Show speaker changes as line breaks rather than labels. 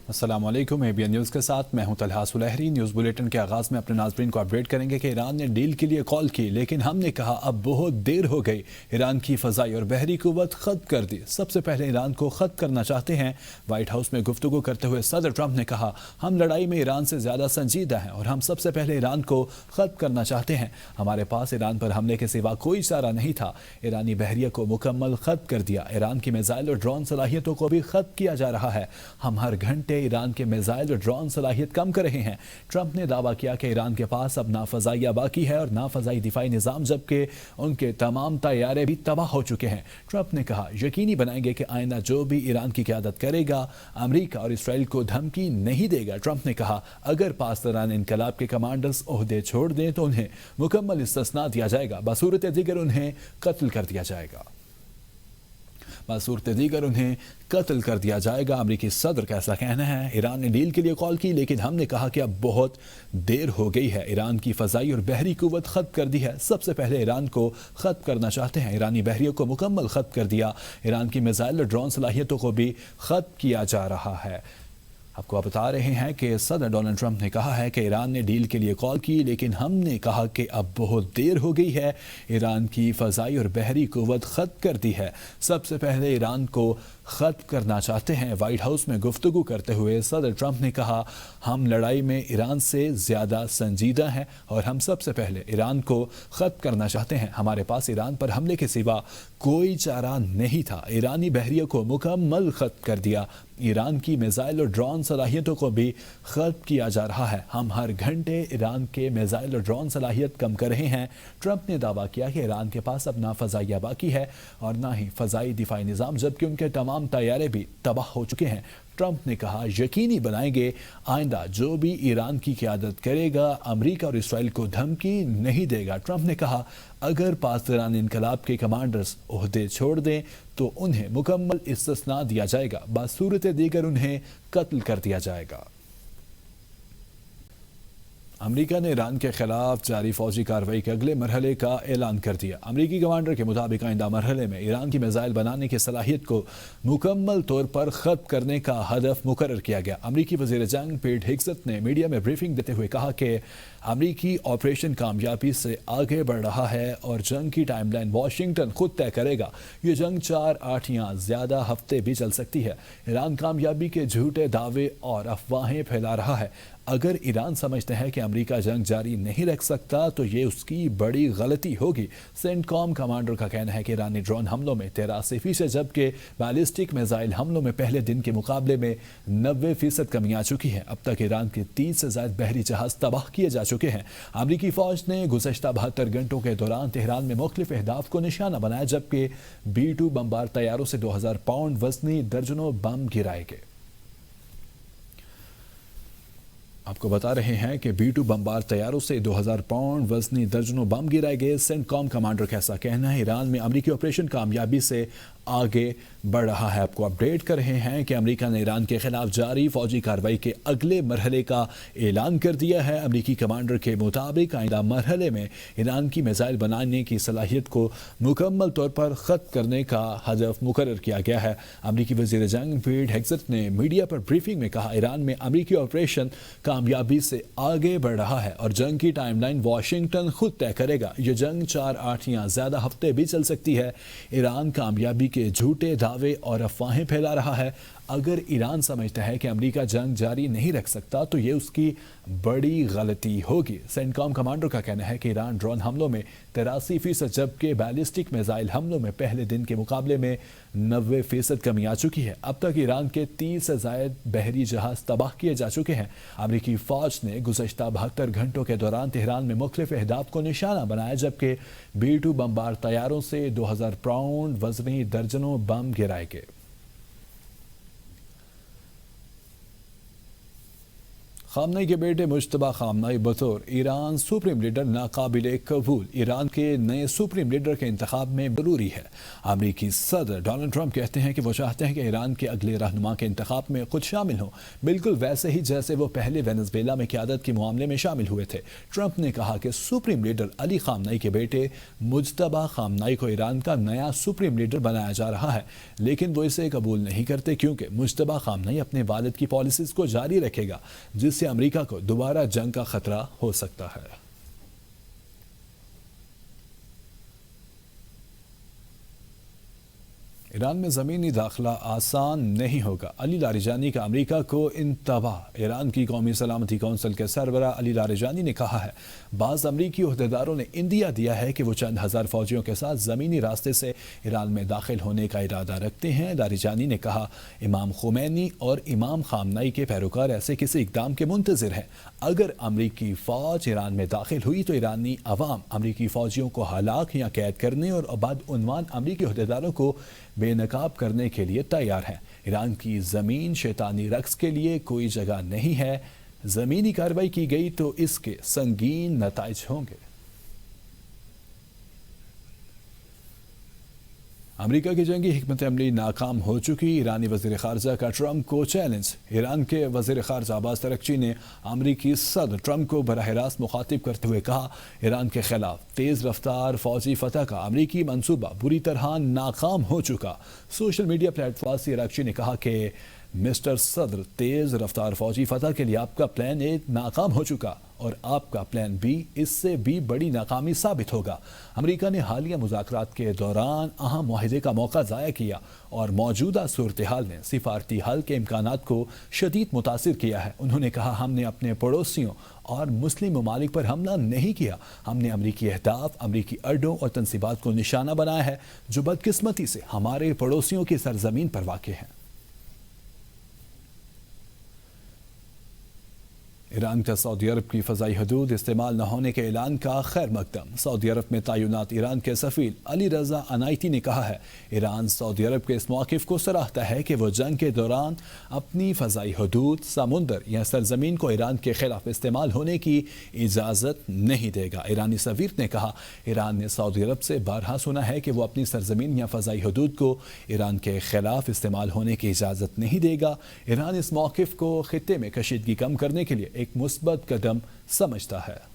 السلام علیکم ABN news کے ساتھ میں ہوں طلحہ سلیحری۔ نیوز بلیٹن کے آغاز میں اپنے ناظرین کو اپڈیٹ کریں گے کہ ایران نے ڈیل کے لیے کال کی لیکن ہم نے کہا اب بہت دیر ہو گئی۔ ایران کی فضائی اور بحری قوت ختم کر دی۔ سب سے پہلے ایران کو ختم کرنا چاہتے ہیں۔ وائٹ ہاؤس میں گفتگو کرتے ہوئے صدر ٹرمپ نے کہا ہم لڑائی میں ایران سے زیادہ سنجیدہ ہیں اور ہم سب سے پہلے ایران کو ختم کرنا چاہتے ہیں۔ ہمارے پاس ایران پر حملے کے سوا کوئی چارہ نہیں تھا۔ ایرانی بحریہ کو مکمل ختم کر دیا۔ ایران کی میزائل اور ڈرون صلاحیتوں کو بھی ختم کیا جا رہا ہے۔ ہم ہر گھنٹے ایران کے میزائل اور ڈرون صلاحیت کم کر رہے ہیں۔ ٹرمپ نے دعویٰ کیا کہ ایران کے پاس اب نہ فضائیہ باقی ہے اور نہ فضائی دفاعی نظام، جبکہ ان کے تمام طیارے بھی تباہ ہو چکے ہیں۔ ٹرمپ نے کہا یقینی بنائیں گے کہ آئندہ جو بھی ایران کی قیادت کرے گا امریکہ اور اسرائیل کو دھمکی نہیں دے گا۔ ٹرمپ نے کہا اگر پاسداران انقلاب کے کمانڈرز عہدے چھوڑ دیں تو انہیں مکمل استثناء دیا جائے گا، بصورت دیگر انہیں قتل کر دیا جائے گا۔ قتل کر دیا جائے گا۔ امریکی صدر کا ایسا کہنا ہے۔ ایران نے ڈیل کے لیے کال کی لیکن ہم نے کہا کہ اب بہت دیر ہو گئی ہے۔ ایران کی فضائی اور بحری قوت ختم کر دی ہے۔ سب سے پہلے ایران کو ختم کرنا چاہتے ہیں۔ ایرانی بحریوں کو مکمل ختم کر دیا۔ ایران کی میزائل اور ڈرون صلاحیتوں کو بھی ختم کیا جا رہا ہے۔ آپ کو بتا رہے ہیں کہ صدر ڈونلڈ ٹرمپ نے کہا ہے کہ ایران نے ڈیل کے لیے کال کی لیکن ہم نے کہا کہ اب بہت دیر ہو گئی ہے۔ ایران کی فضائی اور بحری قوت ختم کر دی ہے۔ سب سے پہلے ایران کو ختم کرنا چاہتے ہیں۔ وائٹ ہاؤس میں گفتگو کرتے ہوئے صدر ٹرمپ نے کہا ہم لڑائی میں ایران سے زیادہ سنجیدہ ہیں اور ہم سب سے پہلے ایران کو ختم کرنا چاہتے ہیں۔ ہمارے پاس ایران پر حملے کے سوا کوئی چارہ نہیں تھا۔ ایرانی بحریہ کو مکمل ختم کر دیا۔ ایران کی میزائل اور ڈرون صلاحیتوں کو بھی ختم کیا جا رہا ہے۔ ہم ہر گھنٹے ایران کے میزائل اور ڈرون صلاحیت کم کر رہے ہیں۔ ٹرمپ نے دعویٰ کیا کہ ایران کے پاس اب نہ فضائیہ باقی ہے اور نہ ہی فضائی دفاعی نظام، جبکہ ان کے تمام طیارے بھی تباہ ہو چکے ہیں۔ ٹرمپ نے کہا یقینی بنائیں گے آئندہ جو بھی ایران کی قیادت کرے گا امریکہ اور اسرائیل کو دھمکی نہیں دے گا۔ ٹرمپ نے کہا اگر پاسداران انقلاب کے کمانڈرز عہدے چھوڑ دیں تو انہیں مکمل استثناء دیا جائے گا، بصورت دیگر انہیں قتل کر دیا جائے گا۔ امریکہ نے ایران کے خلاف جاری فوجی کارروائی کے اگلے مرحلے کا اعلان کر دیا۔ امریکی کمانڈر کے مطابق آئندہ مرحلے میں ایران کی میزائل بنانے کی صلاحیت کو مکمل طور پر ختم کرنے کا ہدف مقرر کیا گیا۔ امریکی وزیر جنگ پیٹ ہگسٹ نے میڈیا میں بریفنگ دیتے ہوئے کہا کہ امریکی آپریشن کامیابی سے آگے بڑھ رہا ہے اور جنگ کی ٹائم لائن واشنگٹن خود طے کرے گا۔ یہ جنگ 4-8 یا زیادہ ہفتے بھی چل سکتی ہے۔ ایران کامیابی کے جھوٹے دعوے اور افواہیں پھیلا رہا ہے۔ اگر ایران سمجھتا ہے کہ امریکہ جنگ جاری نہیں رکھ سکتا تو یہ اس کی بڑی غلطی ہوگی۔ سینٹ کام کمانڈر کا کہنا ہے کہ ایرانی ڈرون حملوں میں 83%، جبکہ بیلسٹک میزائل حملوں میں پہلے دن کے مقابلے میں 90% کمی آ چکی ہے۔ اب تک ایران کے 30 سے زائد بحری جہاز تباہ کیے جا چکے ہیں۔ امریکی فوج نے گزشتہ 72 گھنٹوں کے دوران تہران میں مختلف اہداف کو نشانہ بنایا، جبکہ B-2 بمبار طیاروں سے 2000 پاؤنڈ وزنی درجنوں بم گرائے گئے۔ آپ کو بتا رہے ہیں کہ B-2 بمبار طیاروں سے 2000 پاؤنڈ وزنی درجنوں بم گرائے گئے۔ سینٹ کام کمانڈر کا ایسا کہنا ہے۔ ایران میں امریکی آپریشن کامیابی سے آگے بڑھ رہا ہے۔ آپ کو اپڈیٹ کر رہے ہیں کہ امریکہ نے ایران کے خلاف جاری فوجی کارروائی کے اگلے مرحلے کا اعلان کر دیا ہے۔ امریکی کمانڈر کے مطابق آئندہ مرحلے میں ایران کی میزائل بنانے کی صلاحیت کو مکمل طور پر ختم کرنے کا ہدف مقرر کیا گیا ہے۔ امریکی وزیر جنگ پیٹ ہگسٹ نے میڈیا پر بریفنگ میں کہا ایران میں امریکی آپریشن کامیابی سے آگے بڑھ رہا ہے اور جنگ کی ٹائم لائن واشنگٹن خود طے کرے گا۔ یہ جنگ 4-8 یا زیادہ ہفتے بھی چل سکتی ہے۔ ایران کامیابی کے جھوٹے دعوے اور افواہیں پھیلا رہا ہے۔ اگر ایران سمجھتا ہے کہ امریکہ جنگ جاری نہیں رکھ سکتا تو یہ اس کی بڑی غلطی ہوگی۔ سینٹ کام کمانڈر کا کہنا ہے کہ ایران ڈرون حملوں میں 83%، جبکہ بیلسٹک میزائل حملوں میں پہلے دن کے مقابلے میں 90% کمی آ چکی ہے۔ اب تک ایران کے 30 سے زائد بحری جہاز تباہ کیے جا چکے ہیں۔ امریکی فوج نے گزشتہ 72 گھنٹوں کے دوران تہران میں مختلف اہداف کو نشانہ بنایا، جبکہ B-2 بمبار طیاروں سے 2000 پاؤنڈ وزنی درجنوں بم گرائے گئے۔ خامنئی کے بیٹے مجتبی خامنئی بطور ایران سپریم لیڈر ناقابل قبول، ایران کے نئے سپریم لیڈر کے انتخاب میں ضروری ہے۔ امریکی صدر ڈونلڈ ٹرمپ کہتے ہیں کہ وہ چاہتے ہیں کہ ایران کے اگلے رہنما کے انتخاب میں خود شامل ہوں، بالکل ویسے ہی جیسے وہ پہلے وینزویلا میں قیادت کے معاملے میں شامل ہوئے تھے۔ ٹرمپ نے کہا کہ سپریم لیڈر علی خامنئی کے بیٹے مجتبی خامنئی کو ایران کا نیا سپریم لیڈر بنایا جا رہا ہے، لیکن وہ اسے قبول نہیں کرتے کیونکہ مجتبی خامنئی اپنے والد کی پالیسیز کو جاری رکھے گا، جس سے امریکہ کو دوبارہ جنگ کا خطرہ ہو سکتا ہے۔ ایران میں زمینی داخلہ آسان نہیں ہوگا، علی لاریجانی کا امریکہ کو انتباہ۔ ایران کی قومی سلامتی کونسل کے سربراہ علی لاریجانی نے کہا ہے بعض امریکی عہدیداروں نے اندیا دیا ہے کہ وہ چند ہزار فوجیوں کے ساتھ زمینی راستے سے ایران میں داخل ہونے کا ارادہ رکھتے ہیں۔ لاریجانی نے کہا امام خمینی اور امام خامنئی کے پیروکار ایسے کسی اقدام کے منتظر ہیں۔ اگر امریکی فوج ایران میں داخل ہوئی تو ایرانی عوام امریکی فوجیوں کو ہلاک یا قید کرنے اور بدعنوان امریکی عہدیداروں کو بے نقاب کرنے کے لیے تیار ہیں۔ ایران کی زمین شیطانی رقص کے لیے کوئی جگہ نہیں ہے، زمینی کارروائی کی گئی تو اس کے سنگین نتائج ہوں گے۔ امریکہ کی جنگی حکمت عملی ناکام ہو چکی، ایرانی وزیر خارجہ کا ٹرمپ کو چیلنج۔ ایران کے وزیر خارجہ عباس اراغچی نے امریکی صدر ٹرمپ کو براہ راست مخاطب کرتے ہوئے کہا ایران کے خلاف تیز رفتار فوجی فتح کا امریکی منصوبہ بری طرح ناکام ہو چکا۔ سوشل میڈیا پلیٹ فارم سے اراغچی نے کہا کہ مسٹر صدر، تیز رفتار فوجی فتح کے لیے آپ کا پلان اے ناکام ہو چکا اور آپ کا پلان بی اس سے بھی بڑی ناکامی ثابت ہوگا۔ امریکہ نے حالیہ مذاکرات کے دوران اہم معاہدے کا موقع ضائع کیا اور موجودہ صورتحال نے سفارتی حل کے امکانات کو شدید متاثر کیا ہے۔ انہوں نے کہا ہم نے اپنے پڑوسیوں اور مسلم ممالک پر حملہ نہیں کیا، ہم نے امریکی اہداف، امریکی اڈوں اور تنصیبات کو نشانہ بنایا ہے جو بدقسمتی سے ہمارے پڑوسیوں کی سرزمین پر واقع ہیں۔ ایران کا سعودی عرب کی فضائی حدود استعمال نہ ہونے کے اعلان کا خیر مقدم۔ سعودی عرب میں تعینات ایران کے سفیر علی رضا عنایتی نے کہا ہے ایران سعودی عرب کے اس موقف کو سراہتا ہے کہ وہ جنگ کے دوران اپنی فضائی حدود، سمندر یا سرزمین کو ایران کے خلاف استعمال ہونے کی اجازت نہیں دے گا۔ ایرانی سفیر نے کہا ایران نے سعودی عرب سے بارہا سنا ہے کہ وہ اپنی سرزمین یا فضائی حدود کو ایران کے خلاف استعمال ہونے کی اجازت نہیں دے گا۔ ایران اس موقف کو خطے میں کشیدگی کم کرنے کے لیے ایک مثبت قدم سمجھتا ہے۔